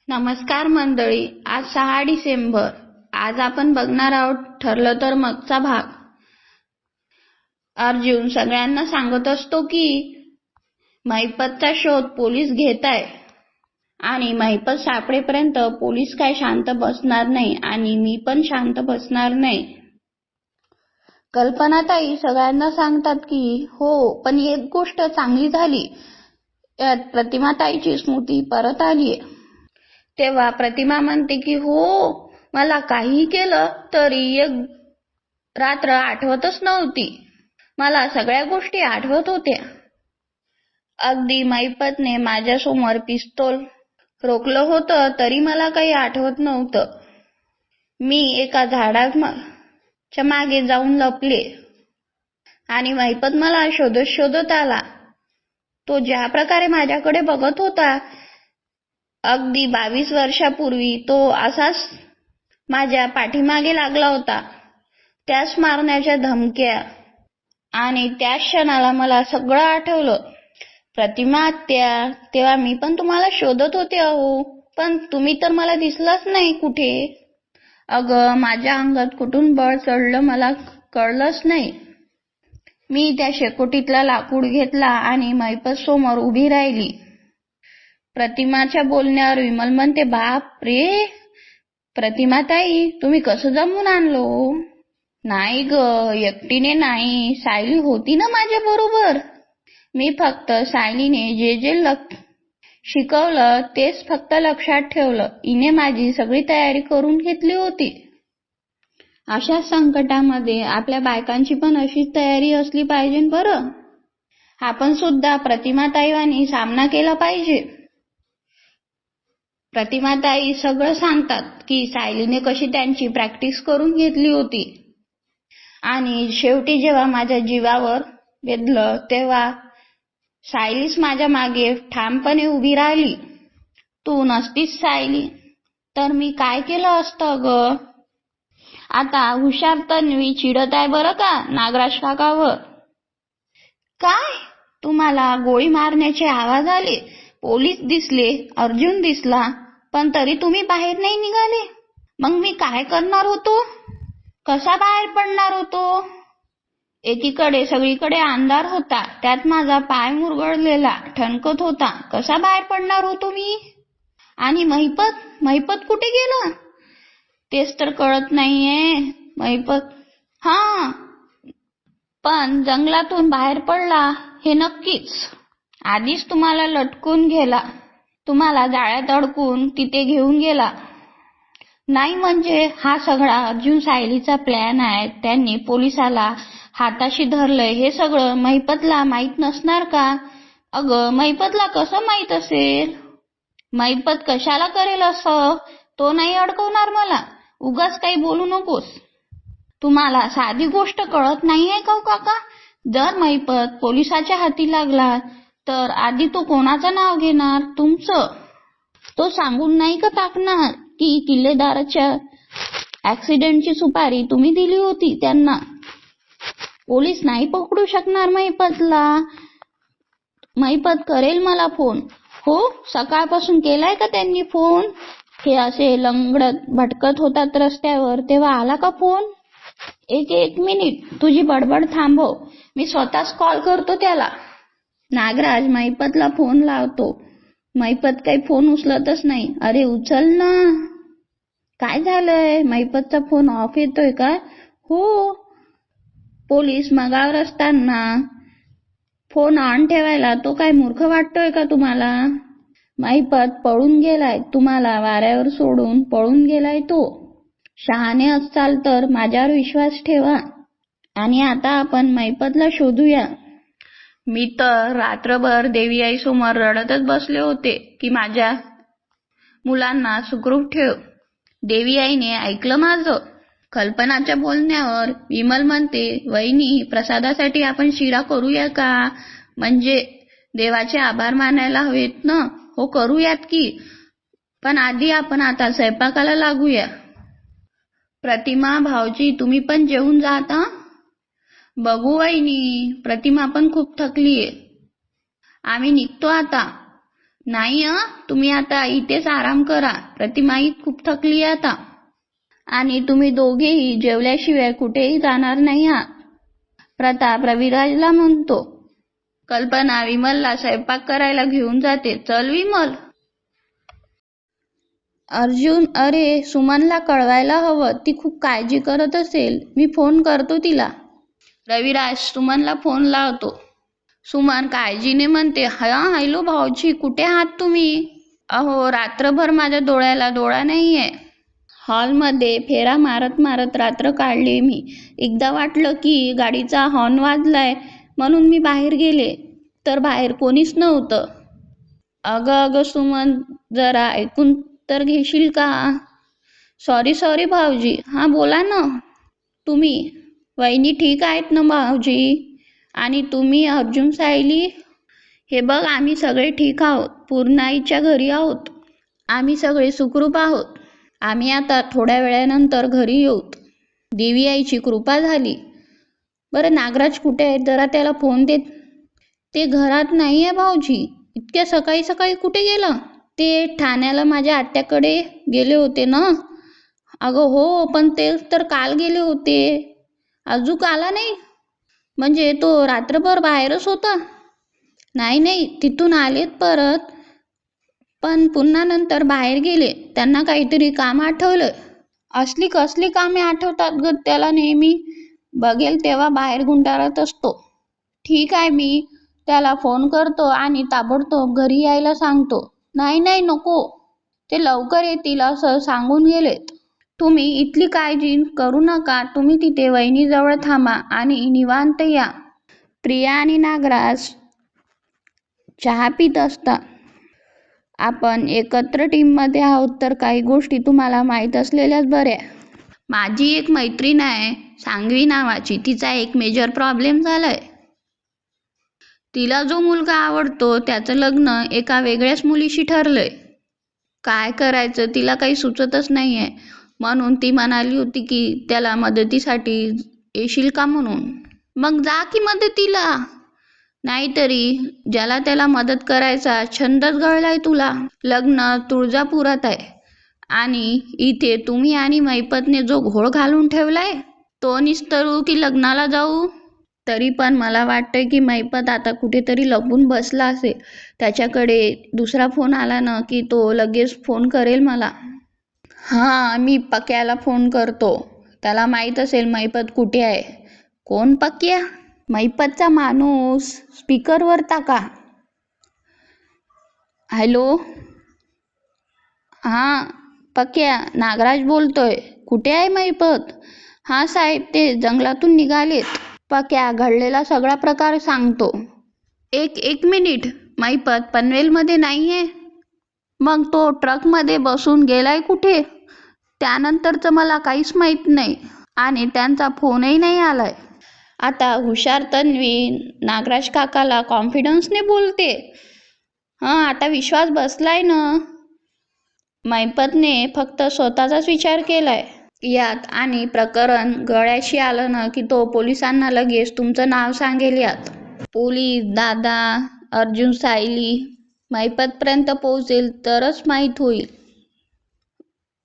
नमस्कार मंडळी. आज 6 डिसेंबर. आज आपण बघणार आहोत ठरलं तर मगचा भाग. अर्जुन सगळ्यांना सांगत असतो की महिपतचा शोध पोलीस घेत आहे आणि महिपत सापडेपर्यंत पोलीस काय शांत बसणार नाही आणि मी पण शांत बसणार नाही. कल्पनाताई सगळ्यांना सांगतात की हो, पण एक गोष्ट चांगली झाली, यात प्रतिमाताईची स्मृती परत आलीये. तेव्हा प्रतिमा म्हणते की हो, मला काहीही केलं तरी एक रात्र आठवतच नव्हती. मला सगळ्या गोष्टी आठवत होत्या. अगदी महिपतने माझ्यासमोर पिस्तूल रोखलं होतं तरी मला काही आठवत नव्हतं. मी एका झाडाच्या मागे जाऊन लपले आणि महिपत मला शोधत शोधत आला. तो ज्या प्रकारे माझ्याकडे बघत होता, अगदी 22 वर्षापूर्वी तो असाच माझ्या पाठीमागे लागला होता. त्यास मारण्याच्या धमक्या आणि त्याच क्षणाला मला सगळं आठवलं. प्रतिमा आत्या, तेव्हा मी पण तुम्हाला शोधत होते अहो, पण तुम्ही तर मला दिसलाच नाही कुठे. अगं, माझ्या अंगात कुठून बळ चढलं मला कळलंच नाही. मी त्या शेकोटीतला लाकूड घेतला आणि महिपत समोर उभी राहिली. प्रतिमाच्या बोलण्यावर विमल म्हणते, बाप रे प्रतिमाताई, तुम्ही कसं जमवून आणलो? नाही ग, एकटीने नाही, सायली होती ना माझ्या बरोबर. मी फक्त सायलीने जे जे शिकवलं तेच फक्त लक्षात ठेवलं. हिने माझी सगळी तयारी करून घेतली होती. अशा संकटामध्ये आपल्या बायकांची पण अशीच तयारी असली पाहिजे बरं. आपण सुद्धा प्रतिमाताईवानी सामना केला पाहिजे. प्रतिमाताई सगळं सांगतात की सायलीने कशी त्यांची प्रॅक्टिस करून घेतली होती आणि शेवटी जेव्हा माझ्या जीवावर बेधलं तेव्हा सायलीच माझ्या मागे ठामपणे उभी राहिली. तू नसतीस सायली तर मी काय केलं असतं ग? आता हुशार तन्वी चिडत आहे बरं का नागराज काकावर. काय? तुम्हाला गोळी मारण्याचे आवाज आले, पोलीस दिसले, अर्जुन दिसला, पण तरी तुम्ही बाहेर नाही निघाले. मग मी काय करणार होतो? कसा बाहेर पडणार होतो? एकीकडे सगळीकडे अंधार होता, त्यात माझा पाय मुरगळलेला ठणकत होता. कसा बाहेर पडणार होतो मी? आणि महिपत कुठे गेला तेच तर कळत नाहीये. महिपत पण जंगलातून बाहेर पडला हे नक्कीच. आधीच तुम्हाला लटकून गेला, तुम्हाला जाळ्यात अडकून तिथे घेऊन गेला. नाही म्हणजे हा सगळा अर्जुन सायलीचा प्लॅन आहे. त्यांनी पोलिसाला हाताशी धरलंय हे सगळं महिपतला माहित नसणार का? अगं, महिपतला कसं माहित असेल? महिपत कशाला करेल असं? तो नाही अडकवणार मला. उगाच काही बोलू नकोस. तुम्हाला साधी गोष्ट कळत नाहीये का काका? जर महिपत पोलिसाच्या हाती लागला तर आधी तो कोणाचं नाव घेणार? तुमचं. तो सांगून नाही का टाकणार की किल्लेदाराच्या ऍक्सिडेंटची सुपारी तुम्ही दिली होती त्यांना? पोलीस नाही पकडू शकणार महिपतला. महिपत करेल मला फोन. हो, सकाळपासून केलाय का त्यांनी फोन? हे असे लंगडत भटकत होतात रस्त्यावर तेव्हा आला का फोन? एक मिनिट, तुझी बडबड थांबव, मी स्वतःच कॉल करतो त्याला. नागराज महिपतला फोन लावतो. महिपत काही फोन उचलतच नाही. अरे उचल ना. काय झालंय? महिपतचा फोन ऑफ येतोय का? हो. पोलीस मगावर असताना फोन ऑन ठेवायला तो काय मूर्ख वाटतोय का तुम्हाला? महिपत पळून गेलाय, तुम्हाला वाऱ्यावर सोडून पळून गेलाय तो. शहाणे असाल तर माझ्यावर विश्वास ठेवा. आणि आता आपण महिपतला शोधूया. मी तर रात्रभर देवी आई समोर रडतच बसले होते की माझ्या मुलांना सुखरूप ठेव. देवी आईने ऐकलं माझं. कल्पनाच्या बोलण्यावर विमल म्हणते, वहिनी, प्रसादासाठी आपण शिरा करूया का? म्हणजे देवाचे आभार मानायला हवेत ना. हो, करूयात की, पण आधी आपण आता स्वयंपाकाला लागूया. प्रतिमा, भाऊजी, तुम्ही पण जेवून जात. बघू वहिनी, प्रतिमा पण खूप थकलीये. आम्ही निघतो आता. नाही तुम्ही आता इथेच आराम करा. प्रतिमाई खूप थकली आहे आता. आणि तुम्ही दोघेही जेवल्याशिवाय कुठेही जाणार नाही प्रताप रविराजला म्हणतो. कल्पना विमलला स्वयंपाक करायला घेऊन जाते. चल विमल. अर्जुन, अरे सुमनला कळवायला हवं, ती खूप काळजी करत असेल. मी फोन करतो तिला. रविराज सुमनला फोन लावतो. सुमन काळजीने म्हणते, हॅलो भाऊजी, कुठे आहात तुम्ही? अहो, रात्रभर माझ्या डोळ्याला डोळा नाहीये. हॉलमध्ये फेरा मारत मारत रात्र काढली मी. एकदा वाटलं की गाडीचा हॉर्न वाजलाय म्हणून मी बाहेर गेले, तर बाहेर कोणीच नव्हतं. अगं सुमन, जरा ऐकून तर घेशील का? सॉरी भाऊजी. हां बोला ना तुम्ही. वहिनी ठीक आहेत ना भाऊजी? आणि तुम्ही अर्जुन, सायली? हे बघ, आम्ही सगळे ठीक आहोत. पूर्णाईच्या घरी आहोत. आम्ही सगळे सुखरूप आहोत. आम्ही आता थोड्या वेळानंतर घरी येऊत. देवी आईची कृपा झाली. बरं नागराज कुठे आहे? जरा त्याला फोन देत. ते घरात नाही आहे भाऊजी. इतक्या सकाळी सकाळी कुठे गेला? ते ठाण्याला माझ्या आत्याकडे गेले होते ना. अगं हो, पण ते तर काल गेले होते. अजून आला नाही? म्हणजे तो रात्रभर बाहेरच होता? नाही, तिथून आलेत परत, पण पुन्हा नंतर बाहेर गेले. त्यांना काहीतरी काम आठवलं. असली कसली कामे आठवतात ग त्याला नेहमी? बघेल तेव्हा बाहेर गुंडाळत असतो. ठीक आहे, मी त्याला फोन करतो आणि ताबडतोब घरी यायला सांगतो. नाही नको, ते लवकर येतील असं सांगून गेलेत. तुम्ही इथली काळजी करू नका. तुम्ही तिथे वहिनीजवळ थांबा आणि निवांत या. प्रिया आणि नागराज चहा पित असता. आपण एकत्र टीममध्ये आहोत, तर काही गोष्टी तुम्हाला माहीत असलेल्याच बऱ्या. माझी एक मैत्रीण आहे सांगवी नावाची. तिचा एक मेजर प्रॉब्लेम झालाय. तिला जो मुलगा आवडतो त्याचं लग्न एका वेगळ्याच मुलीशी ठरलंय. काय करायचं तिला काही सुचतच नाहीये. म्हणून ती म्हणाली होती की त्याला मदतीसाठी येशील का म्हणून. मग जा की मदतीला. नाहीतरी ज्याला त्याला मदत करायचा छंदच गळलाय तुला. लग्न तुळजापुरात आहे आणि इथे तुम्ही आणि मैपतने जो घोळ घालून ठेवलाय, तो निस्तरू की लग्नाला जाऊ? तरी पण मला वाटतंय की मैपत आता कुठेतरी लपून बसला असेल. त्याच्याकडे दुसरा फोन आला ना की तो लगेच फोन करेल मला. हां, मी पक्याला फोन करतो. त्याला माहीत असेल मैपत कुठे आहे. कोण पक्या? मैपतचा माणूस. स्पीकरवर टाका. हॅलो. हां पक्या, नागराज बोलतोय. कुठे आहे मैपत? हां साहेब, ते जंगलातून निघालेत. पक्या घडलेला सगळा प्रकार सांगतो. एक मिनिट. मैपत पनवेलमध्ये नाही आहे? मग तो ट्रकमध्ये बसून गेलाय कुठे? त्यानंतरचं मला काहीच माहीत नाही आणि त्यांचा फोनही नाही आलाय. आता हुशार तन्वी नागराज काकाला कॉन्फिडन्सने बोलते. आता विश्वास बसलाय ना. मैपतने फक्त स्वतःचाच विचार केलाय यात, आणि प्रकरण गळ्याशी आलं ना की तो पोलिसांना लगेच तुमचं नाव सांगेल यात. पोलीस दादा, अर्जुन, सायली मैपतपर्यंत पोहोचेल तरच माहीत होईल.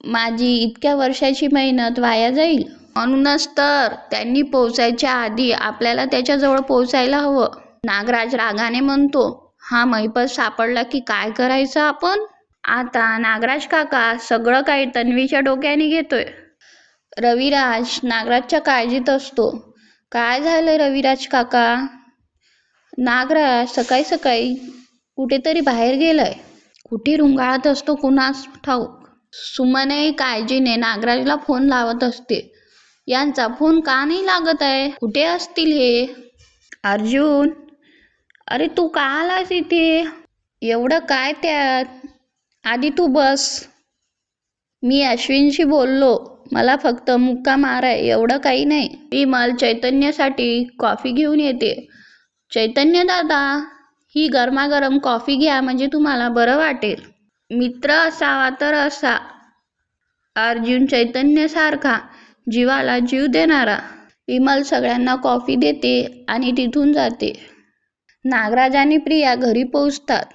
माझी इतक्या वर्षाची मेहनत वाया जाईल. म्हणूनच तर त्यांनी पोहोचायच्या आधी आपल्याला त्याच्याजवळ पोहोचायला हवं. नागराज रागाने म्हणतो. हा मैपत सापडला की काय करायचं आपण? आता नागराज काका सगळं काही तन्वीच्या डोक्याने घेतोय. रविराज नागराजच्या काळजीत असतो. काय झालं रविराज काका? नागराज सकाळी सकाळी कुठेतरी बाहेर गेलाय. कुठे रुंगाळत असतो कुणास ठाऊक. सुमनही काळजीने नागराजला फोन लावत असते. यांचा फोन का नाही लागत आहे? कुठे असतील हे? अर्जुन, अरे तू का आलास इथे? एवढं काय त्यात? आधी तू बस. मी अश्विनशी बोललो. मला फक्त मुक्का माराय, एवढं काही नाही. विमल चैतन्यसाठी कॉफी घेऊन येते. चैतन्य दादा, ही गरमागरम कॉफी घ्या, म्हणजे तुम्हाला बरं वाटेल. मित्र असावा तर असा. अर्जुन चैतन्यसारखा जीवाला जीव देणारा. विमल सगळ्यांना कॉफी देते आणि तिथून जाते. नागराज आणि प्रिया घरी पोहोचतात.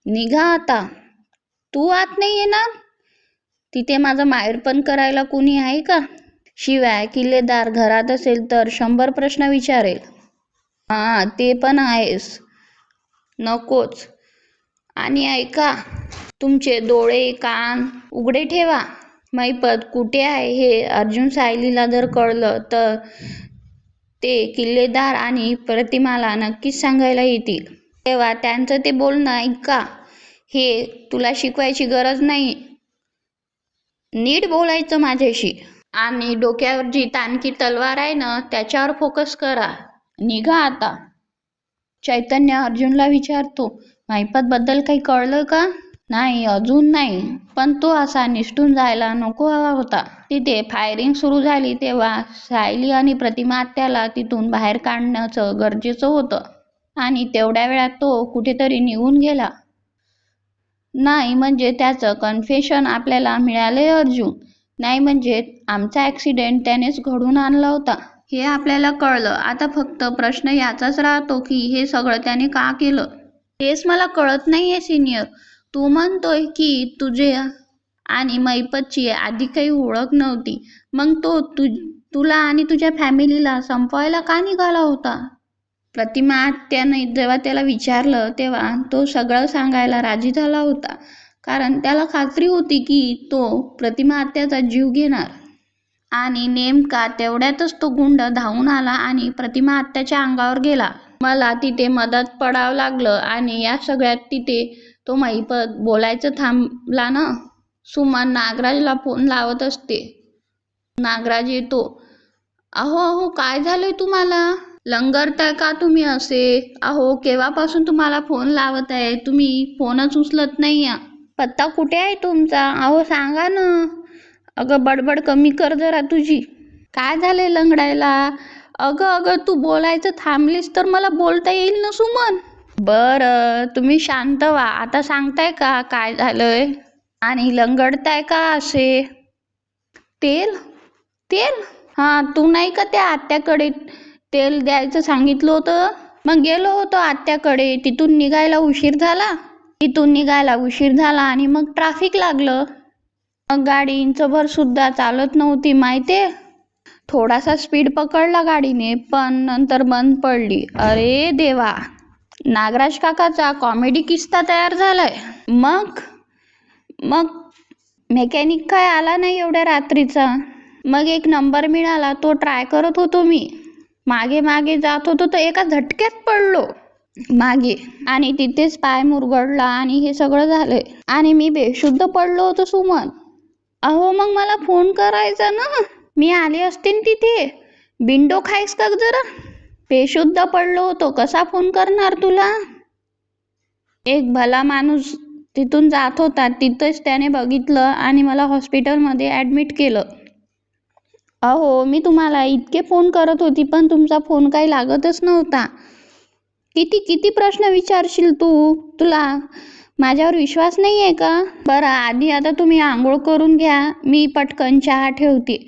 निघा आता. तू आत नाही येणार? तिथे माझं माहेरपण करायला कोणी आहे का? शिवाय किल्लेदार घरात असेल तर 100 प्रश्न विचारेल. हा, ते पण आहेस. नकोच. आणि ऐका, तुमचे डोळे कान उघडे ठेवा. मैपत कुठे आहे हे अर्जुन सायलीला जर कळलं तर ते किल्लेदार आणि प्रतिमाला नक्कीच सांगायला येतील. तेव्हा त्यांचं ते बोलणं ऐका. हे तुला शिकवायची गरज नाही. नीट बोलायचं माझ्याशी. आणि डोक्यावर जी तानकी तलवार आहे ना त्याच्यावर फोकस करा. निघा आता. चैतन्य अर्जुनला विचारतो, मैपत बद्दल काही कळलं का? नाही, अजून नाही. पण तो असा निसटून जायला नको हवा होता. तिथे फायरिंग सुरू झाली तेव्हा सायली आणि प्रतिमा आत्याला तिथून बाहेर काढण्याचं गरजेचं होतं. आणि तेवढ्या वेळात तो कुठेतरी निघून गेला. नाही म्हणजे त्याचं कन्फेशन आपल्याला मिळालंय अर्जुन. नाही म्हणजे आमचा ॲक्सिडेंट त्यानेच घडवून आणला होता हे आपल्याला कळलं. आता फक्त प्रश्न याचाच राहतो की हे सगळं त्याने का केलं? तेच मला कळत नाहीये सिनियर. तू म्हणतोय की तुझे आणि मैपतची आधी काही ओळख नव्हती. मग तो तुला आणि तुझ्या फॅमिलीला संपवायला का निघाला होता? प्रतिमा आत्याने जेव्हा त्याला विचारलं तेव्हा तो सगळं सांगायला राजी झाला होता. कारण त्याला खात्री होती की तो प्रतिमा आत्याचा जीव घेणार. आणि नेमका तेवढ्यातच तो गुंड धावून आला आणि प्रतिमा आत्याच्या अंगावर गेला. मला तिथे मदत पडावं लागलं आणि या सगळ्यात तिथे तो मैपत बोलायचं थांबला ना. सुमन नागराजला फोन लावत असते. नागराज येतो. अहो अहो, काय झालंय तुम्हाला? लंगरताय का तुम्ही असे? अहो, केव्हापासून तुम्हाला फोन लावत आहे, तुम्ही फोनच उचलत नाही. पत्ता कुठे आहे तुमचा? अहो सांगा ना. अगं बडबड कमी कर जरा तुझी. काय झालंय लंगडायला? अगं तू बोलायचं थांबलीस तर मला बोलता येईल ना सुमन. बरं, तुम्ही शांत व्हा. आता सांगताय का काय झालंय? आणि लंगडताय का असे? तेल? हा, तू नाही का त्या आत्याकडे तेल द्यायचं सांगितलं होतं? मग गेलो होतो आत्याकडे. तिथून निघायला उशीर झाला आणि मग ट्रॅफिक लागलं. मग गाडी इंचभर सुद्धा चालत नव्हती माहितीये. थोडासा स्पीड पकडला गाडीने पण नंतर बंद पडली. अरे देवा. नागराज काकाचा कॉमेडी किस्सा तयार झालाय. मग मेकॅनिक काय आला नाही एवढ्या रात्रीचा. मग एक नंबर मिळाला, तो ट्राय करत होतो मी. मागे जात होतो तर एका झटक्यात पडलो मागे आणि तिथेच पाय मुरगळला आणि हे सगळं झालंय. आणि मी बेशुद्ध पडलो होतो सुमन. अहो मग मला फोन करायचा ना, मी आले असते तिथे. बिंडो खायस का जरा? बेशुद्ध पडलो होतो, कसा फोन करणार तुला? एक भला माणूस तिथून जात होता, तिथंच त्याने बघितलं आणि मला हॉस्पिटलमध्ये ॲडमिट केलं. अहो मी तुम्हाला इतके फोन करत होती पण तुमचा फोन काही लागतच नव्हता. किती प्रश्न विचारशील तू? तुला माझ्यावर विश्वास नाही आहे का? बरं आधी आता तुम्ही आंघोळ करून घ्या, मी पटकन चहा ठेवते.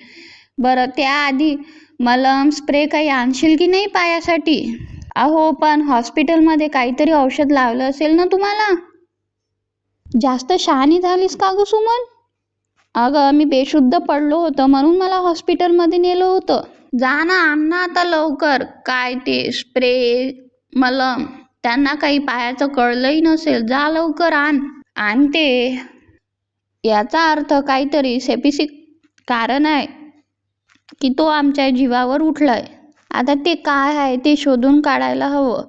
बरं त्याआधी मलम स्प्रे काही आणशील की नाही पायासाठी? अहो पण हॉस्पिटलमध्ये काहीतरी औषध लावलं असेल ना तुम्हाला. जास्त शहाणी झालीस का ग सुमन? अगं मी बेशुद्ध पडलो होतं म्हणून मला हॉस्पिटलमध्ये नेलं होतं. जा ना, आण ना आता लवकर. काय ते स्प्रे मलम, त्यांना काही पायाचं कळलंही नसेल. जा लवकर आण ते. याचा अर्थ काहीतरी सेपिसिक कारण आहे की तो आमच्या जीवावर उठलाय. आता ते काय आहे ते शोधून काढायला हवं.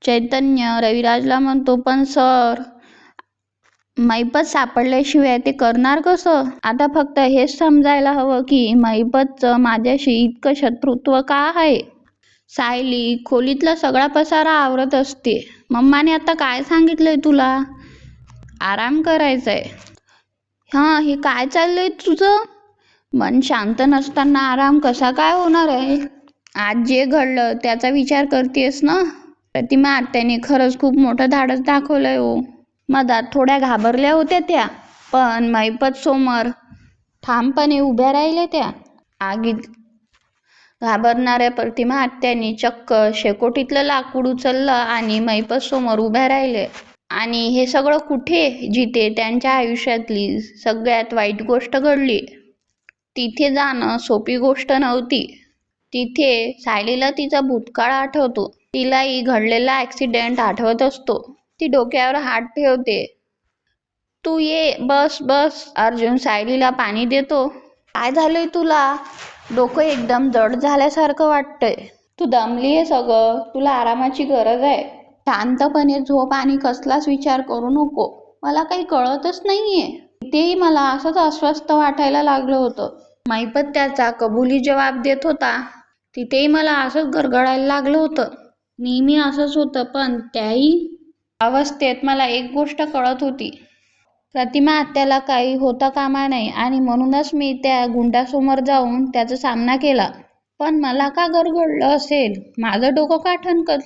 चैतन्य रविराजला म्हणतो, पण सर मैपत सापडल्याशिवाय ते करणार कसं? आता फक्त हेच समजायला हवं की मैपतचं माझ्याशी इतकं शत्रुत्व का आहे. सायली खोलीतला सगळा पसारा आवरत असते. मम्माने आता काय सांगितलंय तुला? आराम करायचाय. हां, हे काय चाललंय तुझं? मन शांत नसताना आराम कसा काय होणार आहे? आज जे घडलं त्याचा विचार करतेस ना? प्रतिमा आत्याने खरंच खूप मोठं धाडस दाखवलंय हो. मधात थोड्या घाबरल्या होत्या त्या, पण मैपत समोर ठामपणे उभ्या राहिल्या त्या. आगीत घाबरणाऱ्या प्रतिमा आत्याने चक्क शेकोटीतलं लाकूड उचललं आणि मैपत समोर उभ्या राहिले. आणि हे सगळं कुठे? जिथे त्यांच्या आयुष्यातली सगळ्यात वाईट गोष्ट घडली. तिथे जाणं सोपी गोष्ट नव्हती. तिथे सायलीला तिचा भूतकाळ आठवतो. तिलाही घडलेला ॲक्सिडेंट आठवत असतो. ती डोक्यावर हात ठेवते. तू ये, बस बस. अर्जुन सायलीला पाणी देतो. काय झालंय तुला? डोकं एकदम जड झाल्यासारखं वाटतंय. तू दमलीयस अगं. तुला आरामाची गरज आहे. शांतपणे झोप आणि कसलाच विचार करू नको. मला काही कळतच नाहीये. तिथेही मला असंच अस्वस्थ वाटायला लागलं होतं. मैपत त्याचा कबुली जवाब देत होता. तिथेही मला असंच गरगडायला लागलं होतं. नेहमी असंच होतं, पण त्याही अवस्थेत मला एक गोष्ट कळत होती. प्रतिमा आत्याला काही होता कामा नये आणि म्हणूनच मी त्या गुंडासमोर जाऊन त्याचा सामना केला. पण मला का गरगडलं असेल? माझं डोकं का ठणकलं